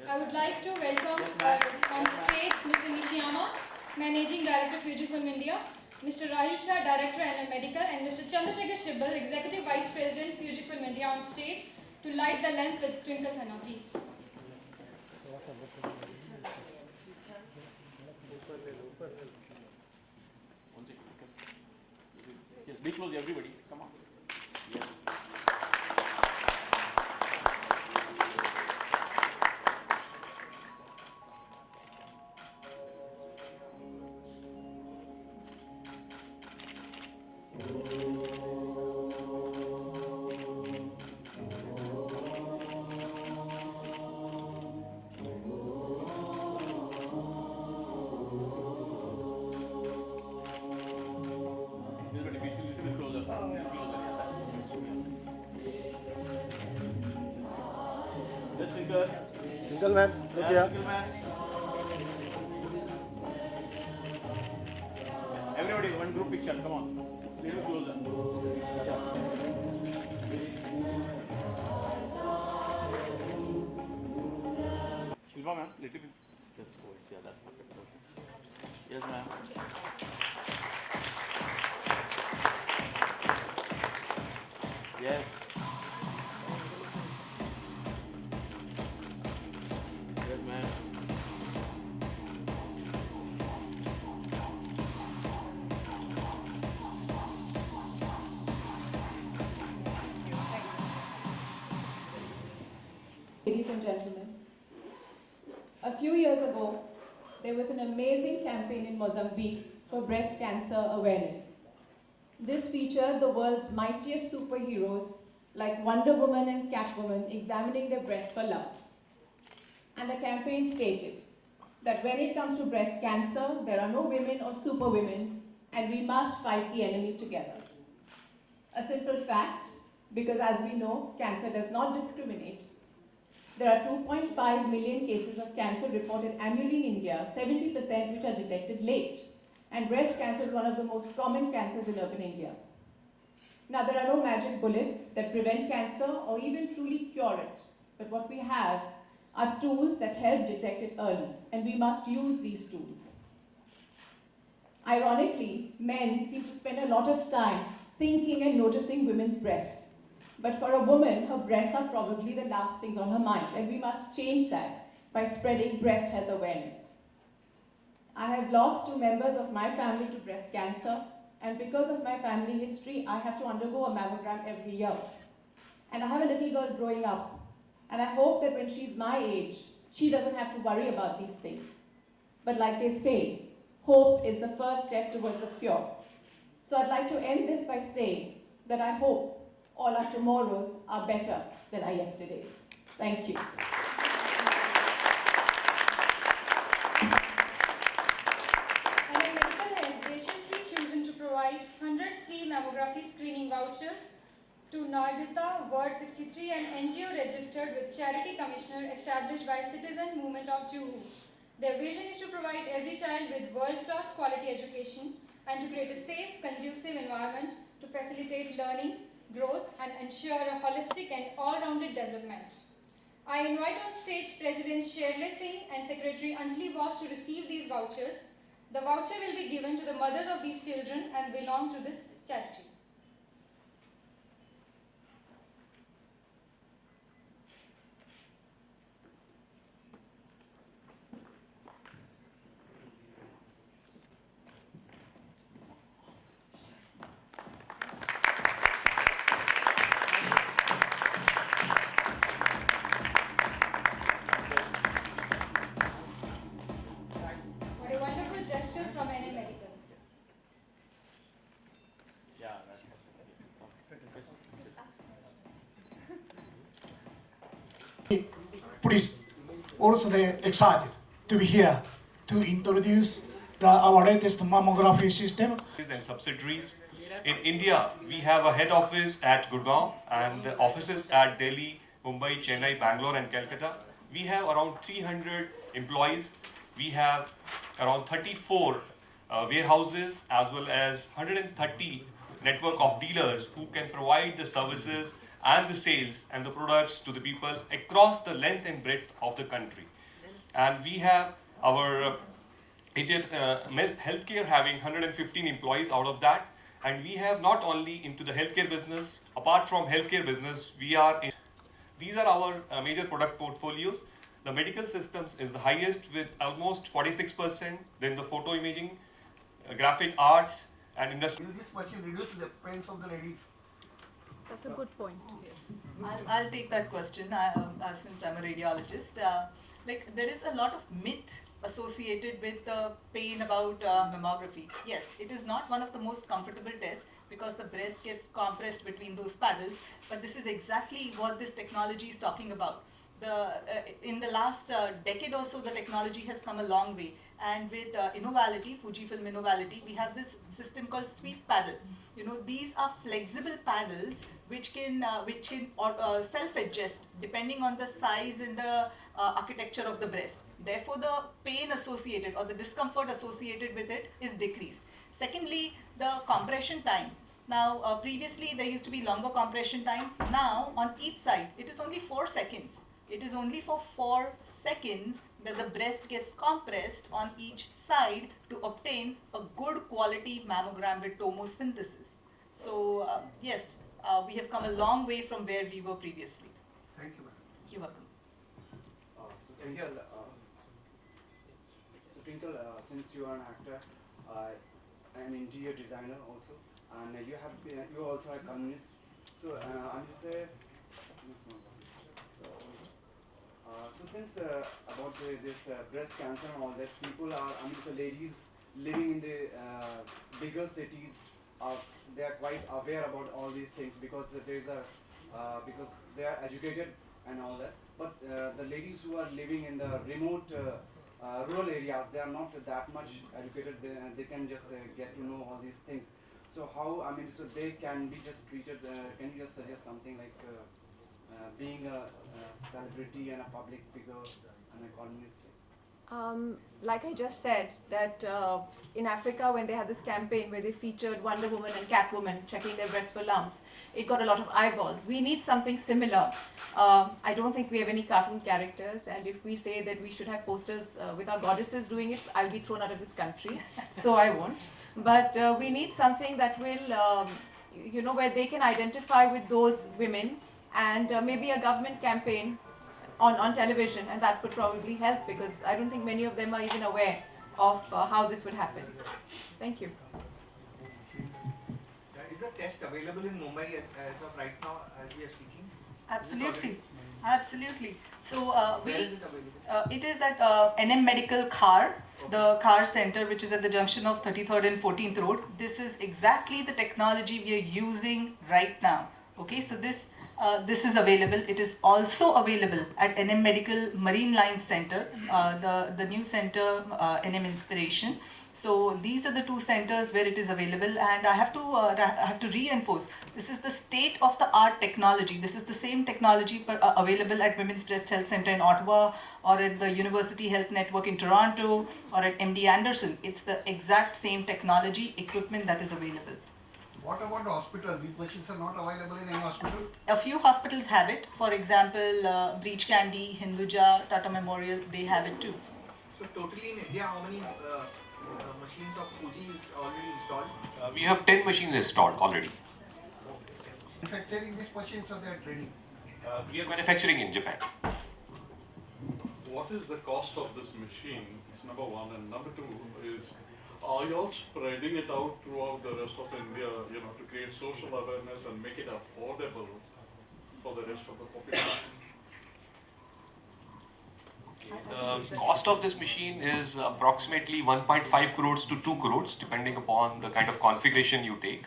I would like to welcome on stage Mr. Nishiyama, Managing Director Fujifilm India, Mr. Rahil Shah, Director NM Medical, and Mr. Chandrasekhar Shibbal, Executive Vice President Fujifilm India on stage to light the lamp with Twinkle Khanna, please. Yes, be close, everybody. Come on. Yes. Everybody be little bit closer. Just finger. Twinkle man, look here. Twinkle man. Everybody, one group picture. Come on. Little closer. Shilpa ma'am, little bit. Just voice. Yeah, that's perfect. Yes, ma'am. Yes. Yes, ma'am. Ladies and gentlemen, a few years ago, there was an amazing campaign in Mozambique for breast cancer awareness. This featured the world's mightiest superheroes like Wonder Woman and Catwoman examining their breasts for lumps. And the campaign stated that when it comes to breast cancer, there are no women or superwomen, and we must fight the enemy together. A simple fact, because as we know, cancer does not discriminate. There are 2.5 million cases of cancer reported annually in India, 70% which are detected late. And breast cancer is one of the most common cancers in urban India. Now, there are no magic bullets that prevent cancer or even truly cure it. But what we have are tools that help detect it early, and we must use these tools. Ironically, men seem to spend a lot of time thinking and noticing women's breasts. But for a woman, her breasts are probably the last things on her mind, and we must change that by spreading breast health awareness. I have lost 2 members of my family to breast cancer, and because of my family history, I have to undergo a mammogram every year. And I have a little girl growing up, and I hope that when she's my age, she doesn't have to worry about these things. But like they say, hope is the first step towards a cure. So I'd like to end this by saying that I hope all our tomorrows are better than our yesterdays. Thank you. NM Medical has graciously chosen to provide 100 free mammography screening vouchers to Nardita, Ward 63, an NGO registered with Charity Commissioner established by Citizen Movement of Juhu. Their vision is to provide every child with world-class quality education and to create a safe, conducive environment to facilitate learning, growth, and ensure a holistic and all-rounded development. I invite on stage President Sherle Singh and Secretary Anjali Boss to receive these vouchers. The voucher will be given to the mothers of these children and belong to this charity. What a wonderful gesture from NM Medical. Yeah, Please, also excited to be here to introduce our latest mammography system. And subsidiaries. In India, we have a head office at Gurgaon and offices at Delhi, Mumbai, Chennai, Bangalore and Calcutta. We have around 300 employees. We have around 34 warehouses as well as 130 network of dealers who can provide the services and the sales and the products to the people across the length and breadth of the country. And we have our healthcare having 115 employees out of that. And we have not only into the healthcare business, apart from healthcare business, these are our major product portfolios. The medical systems is the highest with almost 46%, then the photo imaging, graphic arts, and industry. Will this machine reduce the pains of the ladies? That's a good point. I'll take that question since I'm a radiologist. Like there is a lot of myth associated with the pain about mammography. Yes, it is not one of the most comfortable tests because the breast gets compressed between those paddles, but this is exactly what this technology is talking about. In the last decade or so, the technology has come a long way. And with Innovality, Fujifilm Innovality, we have this system called sweep paddle. You know, these are flexible paddles which can self-adjust depending on the size and the architecture of the breast. Therefore, the pain associated or the discomfort associated with it is decreased. Secondly, the compression time. Now, previously there used to be longer compression times. Now, on each side, it is only 4 seconds. It is only for 4 seconds that the breast gets compressed on each side to obtain a good quality mammogram with tomosynthesis. So, yes, we have come a long way from where we were previously. Thank you, madam. You're welcome. Twinkle, since you are an actor, an interior designer also, and you also are columnist. So I'm just say, so since about this breast cancer and all that, people are, so ladies living in the bigger cities, they are quite aware about all these things because because they are educated and all that. But the ladies who are living in the remote rural areas, they are not that much educated. They can just get to know all these things. So how, so they can be just treated, can you just suggest something like being a celebrity and a public figure and a columnist? Like I just said, that in Africa when they had this campaign where they featured Wonder Woman and Catwoman checking their breasts for lumps, it got a lot of eyeballs. We need something similar. I don't think we have any cartoon characters, and if we say that we should have posters with our goddesses doing it, I'll be thrown out of this country, so I won't. But we need something that will, where they can identify with those women, and maybe a government campaign on television, and that could probably help because I don't think many of them are even aware of how this would happen. Thank you. Is the test available in Mumbai as of right now, as we are speaking? Absolutely. Absolutely. So Where is it available? it is at NM Medical Car, the car center, which is at the junction of 33rd and 14th Road. This is exactly the technology we are using right now. Okay, so this is available. It is also available at NM Medical Marine Line Center, the new center, NM Inspiration. So these are the two centers where it is available, and I have to reinforce, this is the state-of-the-art technology. This is the same technology available at Women's Breast Health Center in Ottawa, or at the University Health Network in Toronto, or at MD Anderson. It's the exact same technology, equipment that is available. What about the hospital? These machines are not available in any hospital? A few hospitals have it. For example, Breach Candy, Hinduja, Tata Memorial, they have it too. So totally in India, how many machines of Fuji is already installed? We have 10 machines installed already. Manufacturing these machines, or they are training? We are manufacturing in Japan. What is the cost of this machine? It's number one, and number two is, are you all spreading it out throughout the rest of India, to create social awareness and make it affordable for the rest of the population? The cost of this machine is approximately 1.5 crores to 2 crores, depending upon the kind of configuration you take.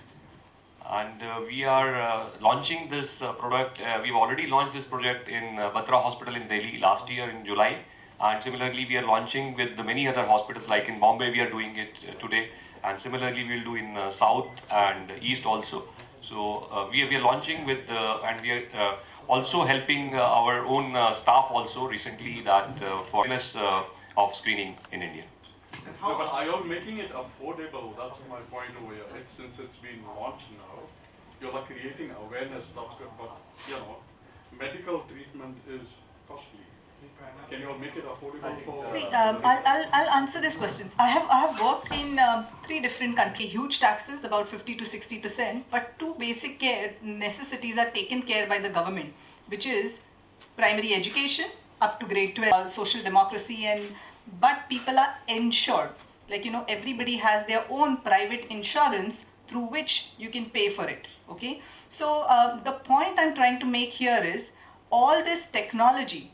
And we are launching this product. We've already launched this project in Batra Hospital in Delhi last year in July. And similarly, we are launching with the many other hospitals, like in Bombay, we are doing it today. And similarly, we'll do in South and East also. So we are launching with, and we are also helping our own staff also recently that for awareness of screening in India. No, but are you all making it affordable? That's my point over here. Since it's been launched now, you're like creating awareness, that's good, but medical treatment is costly. Can you make it affordable for? See, I'll answer these questions. I have worked in 3 different countries. Huge taxes, about 50 to 60%, but 2 basic care necessities are taken care by the government, which is primary education up to grade 12, social democracy, but people are insured. Like, everybody has their own private insurance through which you can pay for it. Okay, so the point I'm trying to make here is, all this technology,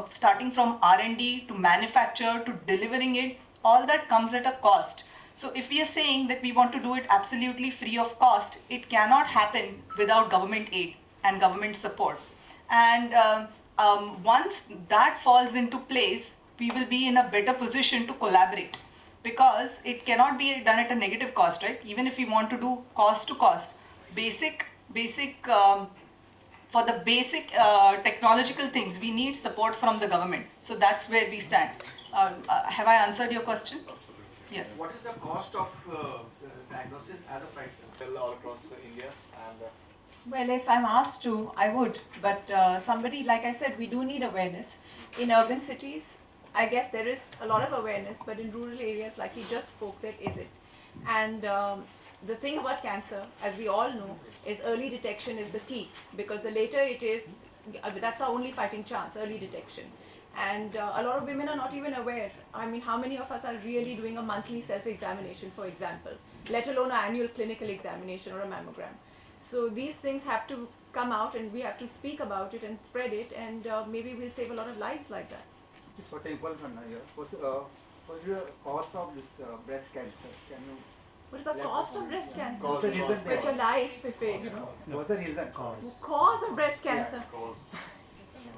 starting from R&D to manufacture to delivering it, all that comes at a cost. So if we are saying that we want to do it absolutely free of cost, it cannot happen without government aid and government support. And once that falls into place, we will be in a better position to collaborate, because it cannot be done at a negative cost, right? Even if we want to do cost to cost, for the basic technological things, we need support from the government. So that's where we stand. Have I answered your question? Yes. What is the cost of diagnosis as of right now all across India? And Well, if I'm asked to, I would. But somebody, like I said, we do need awareness. In urban cities, I guess there is a lot of awareness, but in rural areas, like he just spoke, there isn't. And the thing about cancer, as we all know, is early detection is the key, because the later it is, that's our only fighting chance, early detection. And a lot of women are not even aware. I mean, how many of us are really doing a monthly self-examination, for example, let alone an annual clinical examination or a mammogram. So these things have to come out, and we have to speak about it and spread it, and maybe we'll save a lot of lives like that. Just for Twinkle Khanna here, what's the cause of this breast cancer? Can you? What is the cost of breast cancer? What's the reason? It's your life, if it, What's the reason? Cause of breast cancer.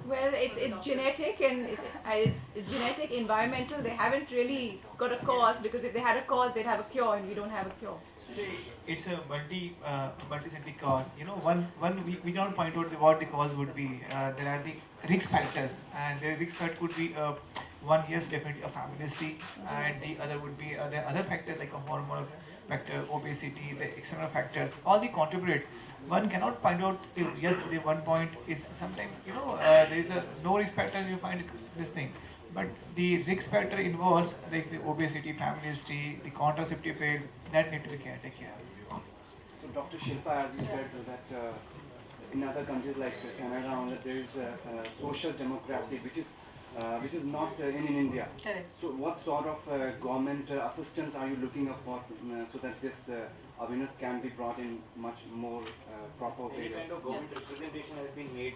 Well, it's genetic, and it's genetic, environmental. They haven't really got a cause, because if they had a cause, they'd have a cure, and we don't have a cure. It's a multi-centric cause. We cannot point out what the cause would be. There are the risk factors, and the risk factor could be one, yes, definitely a family history, and the other would be the other factors like a hormonal factor, obesity, the external factors, all the contributors. One cannot find out if yes, the one point is sometimes there is a no risk factor, you find this thing, but the risk factor involves like the obesity, family history, the contraceptive pills that need to be taken care of. So Dr. Shilpa, as you said that in other countries like Canada, there is a social democracy which is not in India. Correct. So what sort of government assistance are you looking for so that this awareness can be brought in much more proper way? Any kind of government representation has been made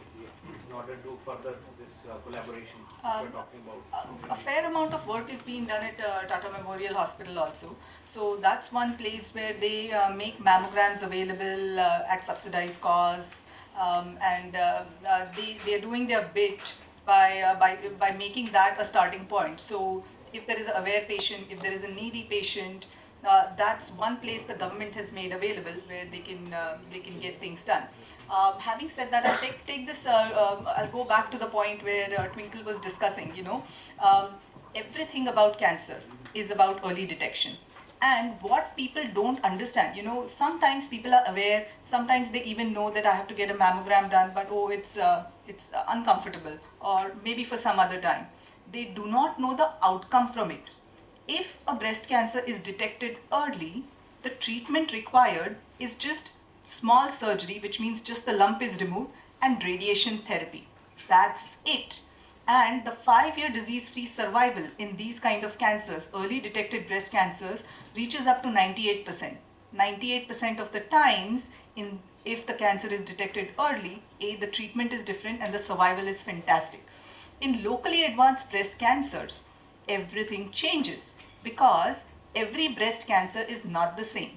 in order to further this collaboration we're talking about? A fair amount of work is being done at Tata Memorial Hospital also. So that's one place where they make mammograms available at subsidized costs, and they are doing their bit by making that a starting point. So if there is an aware patient, if there is a needy patient, that's one place the government has made available where they can get things done. Having said that, I'll take this. I'll go back to the point where Twinkle was discussing. Everything about cancer is about early detection. And what people don't understand, sometimes people are aware, sometimes they even know that I have to get a mammogram done, but it's uncomfortable, or maybe for some other time. They do not know the outcome from it. If a breast cancer is detected early, the treatment required is just small surgery, which means just the lump is removed, and radiation therapy. That's it. And the 5-year disease-free survival in these kind of cancers, early detected breast cancers, reaches up to 98%. 98% of the times, if the cancer is detected early, the treatment is different and the survival is fantastic. In locally advanced breast cancers, everything changes, because every breast cancer is not the same.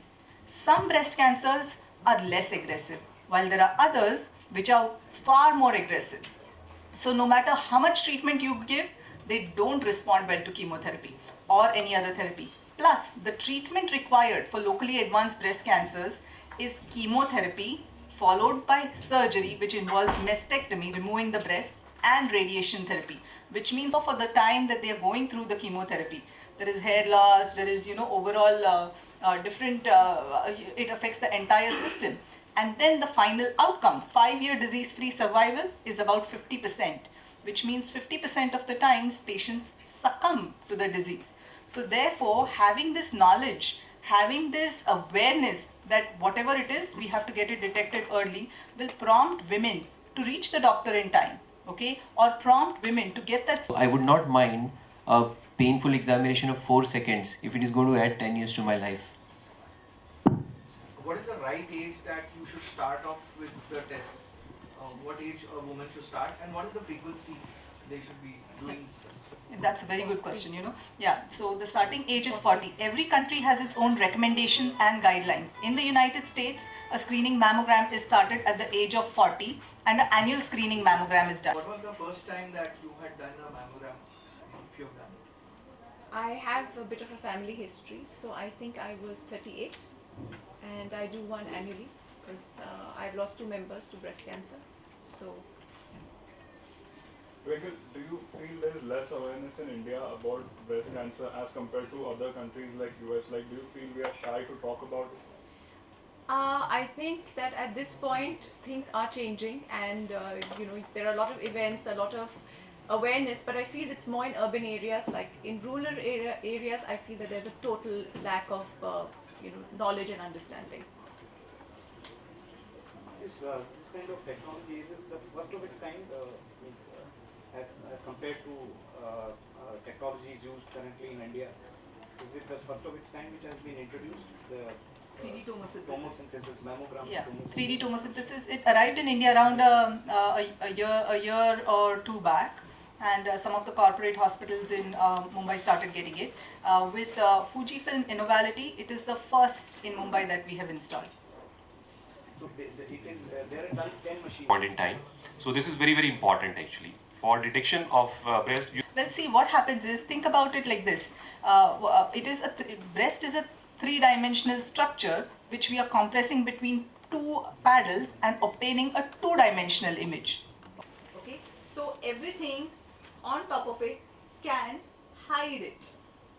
Some breast cancers are less aggressive, while there are others which are far more aggressive. So no matter how much treatment you give, they don't respond well to chemotherapy or any other therapy. Plus, the treatment required for locally advanced breast cancers is chemotherapy followed by surgery, which involves mastectomy, removing the breast, and radiation therapy, which means for the time that they are going through the chemotherapy, there is hair loss, there is overall different, it affects the entire system. And then the final outcome, 5-year disease-free survival, is about 50%. which means 50% of the times patients succumb to the disease. So therefore, having this knowledge, having this awareness that whatever it is, we have to get it detected early, will prompt women to reach the doctor in time, okay? Or prompt women to get that. I would not mind a painful examination of 4 seconds if it is going to add 10 years to my life. What is the right age that you should start off with the tests? What age a woman should start, and what is the frequency they should be doing this test? That's a very good question, you know. Yeah, so the starting age is 40. Every country has its own recommendation and guidelines. In the United States, a screening mammogram is started at the age of 40 and an annual screening mammogram is done. What was the first time that you had done a mammogram, if you have done it? I have a bit of a family history, so I think I was 38 and I do one annually because I've lost 2 members to breast cancer. So Twinkle, do you feel there is less awareness in India about breast cancer as compared to other countries like US? Like, do you feel we are shy to talk about it? I think that at this point things are changing, and you know, there are a lot of events, a lot of awareness, but I feel it's more in urban areas. Like in rural areas, I feel that there's a total lack of you know, knowledge and understanding. This kind of technology, is it the first of its kind, as compared to technologies used currently in India? Is it the first of its kind which has been introduced? The 3D tomosynthesis, mammogram. Yeah, tomosynthesis. 3D tomosynthesis. It arrived in India around a year or 2 back, and some of the corporate hospitals in Mumbai started getting it. With Fujifilm Innovality, it is the first in Mumbai that we have installed. So there are done 10 machines. Point in time. So this is very, very important actually for detection of breast. Well, see, what happens is, think about it like this. Breast is a 3-dimensional structure which we are compressing between 2 paddles and obtaining a 2-dimensional image. Okay, so everything on top of it can hide it.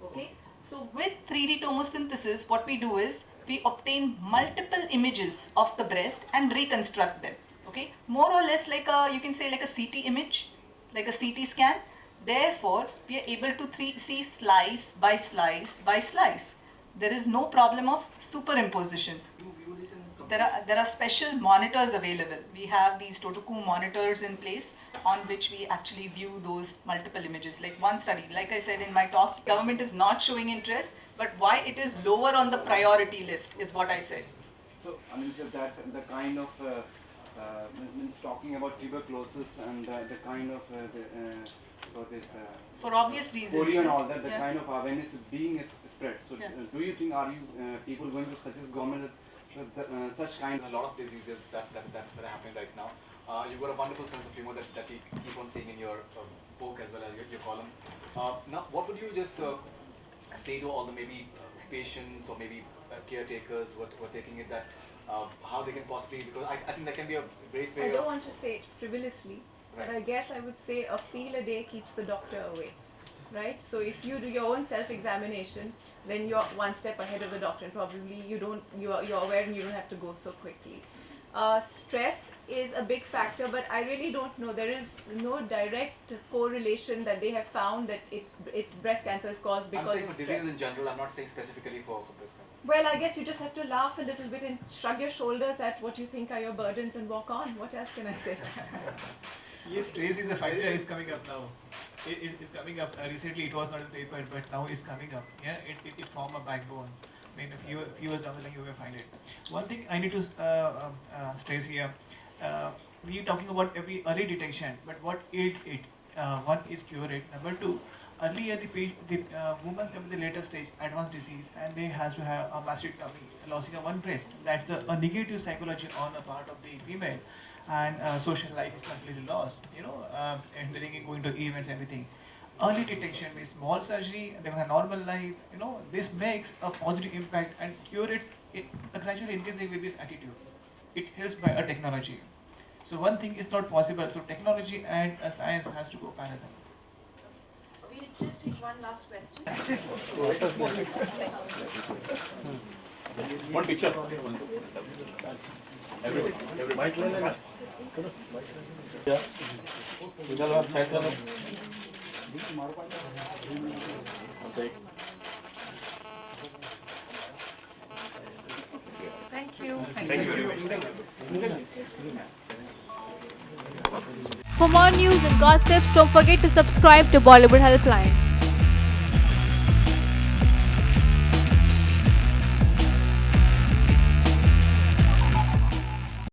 Okay, so with 3D tomosynthesis, what we do is we obtain multiple images of the breast and reconstruct them. Okay, more or less like a, you can say like a CT image, like a CT scan. Therefore, we are able to see slice by slice by slice. There is no problem of superimposition. There are special monitors available. We have these Totoku monitors in place on which we actually view those multiple images. Like one study, like I said in my talk, government is not showing interest, but why it is lower on the priority list is what I said. So, I mean, so that's the kind of, means talking about tuberculosis and the kind of, for this, for obvious reasons. polio and all that, the Yeah. kind of awareness being spread. So, Yeah. do you think, are you people going to suggest government that such kind A lot of diseases that are happening right now. You've got a wonderful sense of humor that you keep on seeing in your book as well as your columns. Now, what would you just say to all the maybe patients or maybe caretakers who are taking it, that how they can possibly, because I think that can be a great way I don't of, want to say it frivolously, but I guess I would say a feel a day keeps the doctor away, right? So if you do your own self-examination, then you're one step ahead of the doctor, and probably you're aware and you don't have to go so quickly. Stress is a big factor, but I really don't know. There is no direct correlation that they have found that breast cancer is caused because I'm saying of for stress. diseases in general, I'm not saying specifically for breast cancer. Well, I guess you just have to laugh a little bit and shrug your shoulders at what you think are your burdens and walk on. What else can I say? Yes, stress is a factor. Is coming up now. It is coming up. Recently, it was not in the paper, but now it's coming up. Yeah, it form a backbone. I mean, a few years down the line, you will find it. One thing I need to stress here. We are talking about every early detection, but what aids it? One is cure it. Number 2, earlier the women come in the later stage, advanced disease, and they has to have a mastectomy, losing of one breast. That's a negative psychology on the part of the female, and social life is completely lost. You know, entering and going to events, everything. Early detection means small surgery, they will have normal life. You know, this makes a positive impact, and cure it gradually increasing with this attitude. It helps by a technology. So one thing is not possible. So technology and science has to go parallel. We'll just take one last question. One picture. Everybody. Yeah. Side one side. Thank you. Thank you very much. For more news and gossip, don't forget to subscribe to Bollywood Helpline.